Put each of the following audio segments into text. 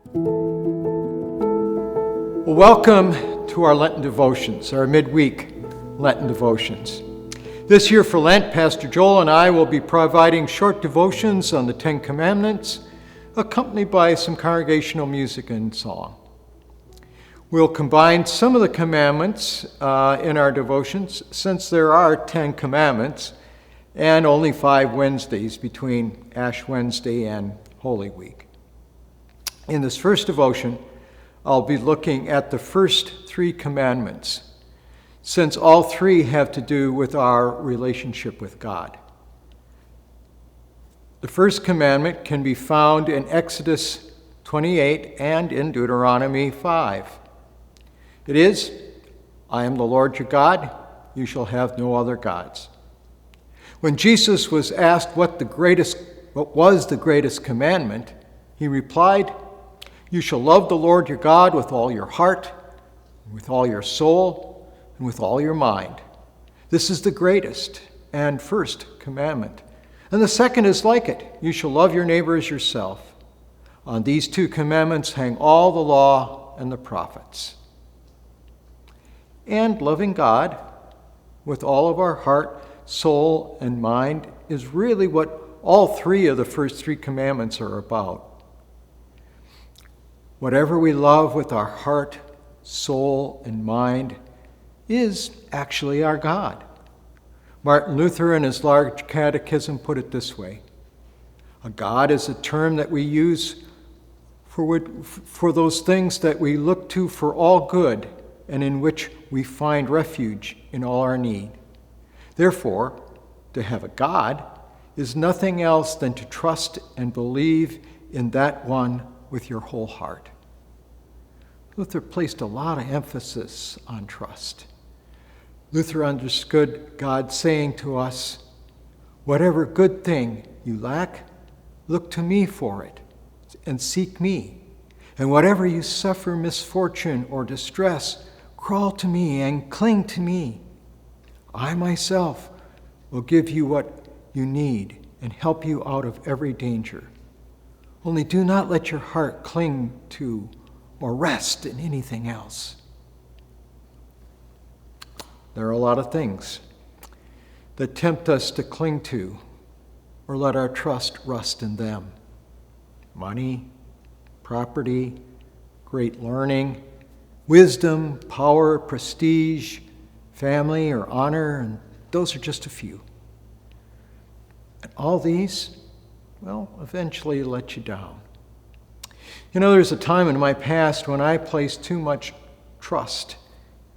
Well, welcome to our Lenten devotions, our midweek Lenten devotions. This year for Lent, Pastor Joel and I will be providing short devotions on the Ten Commandments, accompanied by some congregational music and song. We'll combine some of the commandments in our devotions, since there are 10 commandments and only 5 Wednesdays between Ash Wednesday and Holy Week. In this first devotion, I'll be looking at the first 3 commandments, since all 3 have to do with our relationship with God. The first commandment can be found in Exodus 28 and in Deuteronomy 5. It is, "I am the Lord your God, you shall have no other gods." When Jesus was asked what was the greatest commandment, he replied, "You shall love the Lord your God with all your heart, with all your soul, and with all your mind. This is the greatest and first commandment. And the second is like it. You shall love your neighbor as yourself. On these 2 commandments hang all the law and the prophets." And loving God with all of our heart, soul, and mind is really what all 3 of the first 3 commandments are about. Whatever we love with our heart, soul, and mind is actually our God. Martin Luther, in his large catechism, put it this way: "A God is a term that we use for those things that we look to for all good and in which we find refuge in all our need. Therefore, to have a God is nothing else than to trust and believe in that one with your whole heart." Luther placed a lot of emphasis on trust. Luther understood God saying to us, "Whatever good thing you lack, look to me for it and seek me. And whatever you suffer misfortune or distress, crawl to me and cling to me. I myself will give you what you need and help you out of every danger. Only do not let your heart cling to or rest in anything else." There are a lot of things that tempt us to cling to or let our trust rest in them. Money, property, great learning, wisdom, power, prestige, family, or honor, and those are just a few. And all these, eventually let you down. There's a time in my past when I placed too much trust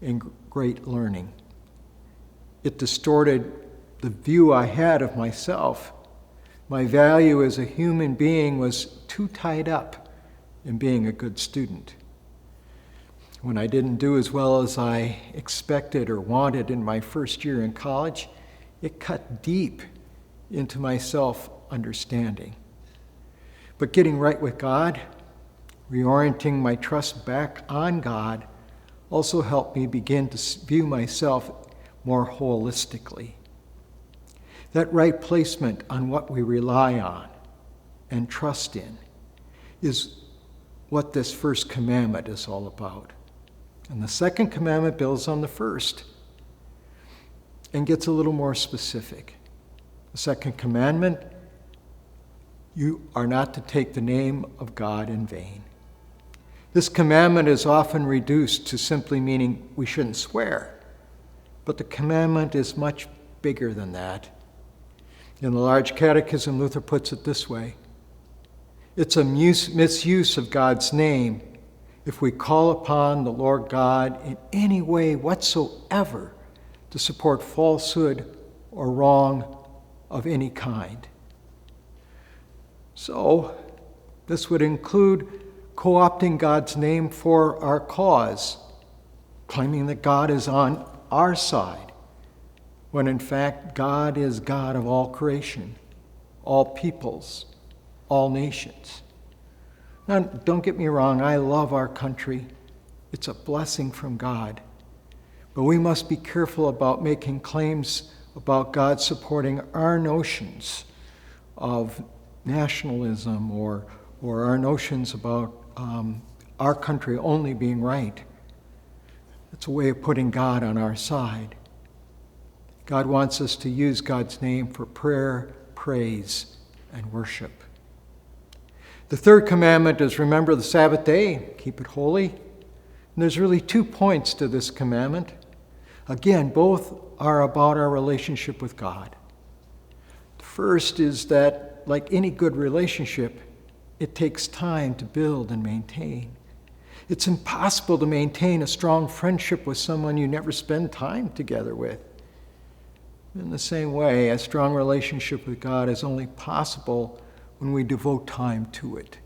in great learning. It distorted the view I had of myself. My value as a human being was too tied up in being a good student. When I didn't do as well as I expected or wanted in my first year in college, it cut deep into my self-understanding. But getting right with God, reorienting my trust back on God, also helped me begin to view myself more holistically. That right placement on what we rely on and trust in is what this first commandment is all about. And the second commandment builds on the first and gets a little more specific. The second commandment, you are not to take the name of God in vain. This commandment is often reduced to simply meaning we shouldn't swear, but the commandment is much bigger than that. In the large catechism, Luther puts it this way: it's a misuse of God's name if we call upon the Lord God in any way whatsoever to support falsehood or wrong of any kind. So, this would include co-opting God's name for our cause, claiming that God is on our side, when in fact God is God of all creation, all peoples, all nations. Now, don't get me wrong, I love our country. It's a blessing from God. But we must be careful about making claims about God supporting our notions of nationalism or our notions about our country only being right. It's a way of putting God on our side. God wants us to use God's name for prayer, praise, and worship. The third commandment is remember the Sabbath day, keep it holy. And there's really 2 points to this commandment. Again, both are about our relationship with God. The first is that, like any good relationship, it takes time to build and maintain. It's impossible to maintain a strong friendship with someone you never spend time together with. In the same way, a strong relationship with God is only possible when we devote time to it.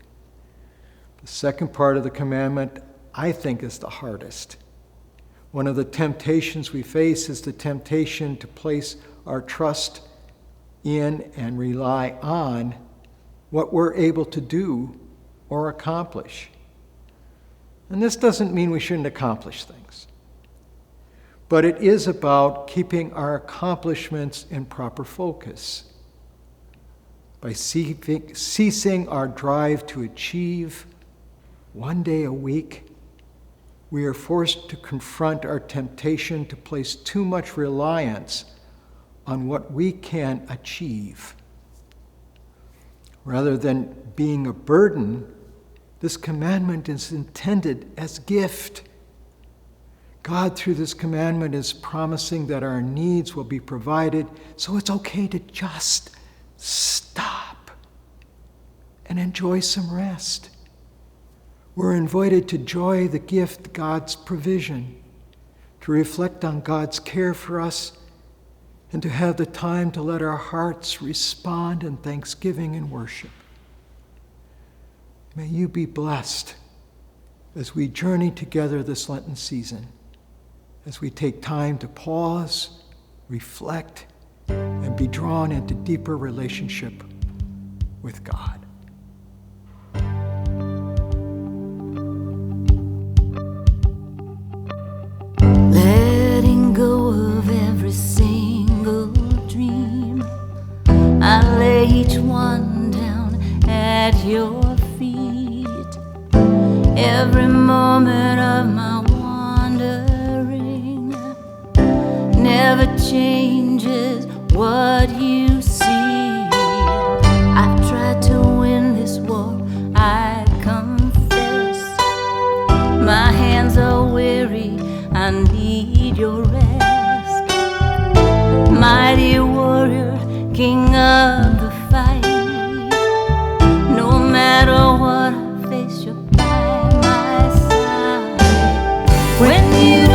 The second part of the commandment, I think, is the hardest. One of the temptations we face is the temptation to place our trust in and rely on what we're able to do or accomplish. And this doesn't mean we shouldn't accomplish things. But it is about keeping our accomplishments in proper focus. By ceasing our drive to achieve one day a week, we are forced to confront our temptation to place too much reliance on what we can achieve. Rather than being a burden, this commandment is intended as gift. God, through this commandment, is promising that our needs will be provided, so it's okay to just stop and enjoy some rest. We're invited to enjoy the gift, God's provision, to reflect on God's care for us, and to have the time to let our hearts respond in thanksgiving and worship. May you be blessed as we journey together this Lenten season, as we take time to pause, reflect, and be drawn into deeper relationship with God. Letting go of every single dream, I lay each one down at your feet. Every moment of my wandering never changes what you see. I've tried to win this war, I confess. My hands are weary, I need your rest. Mighty warrior, king of the fight, no matter what I face, you're by my side. When you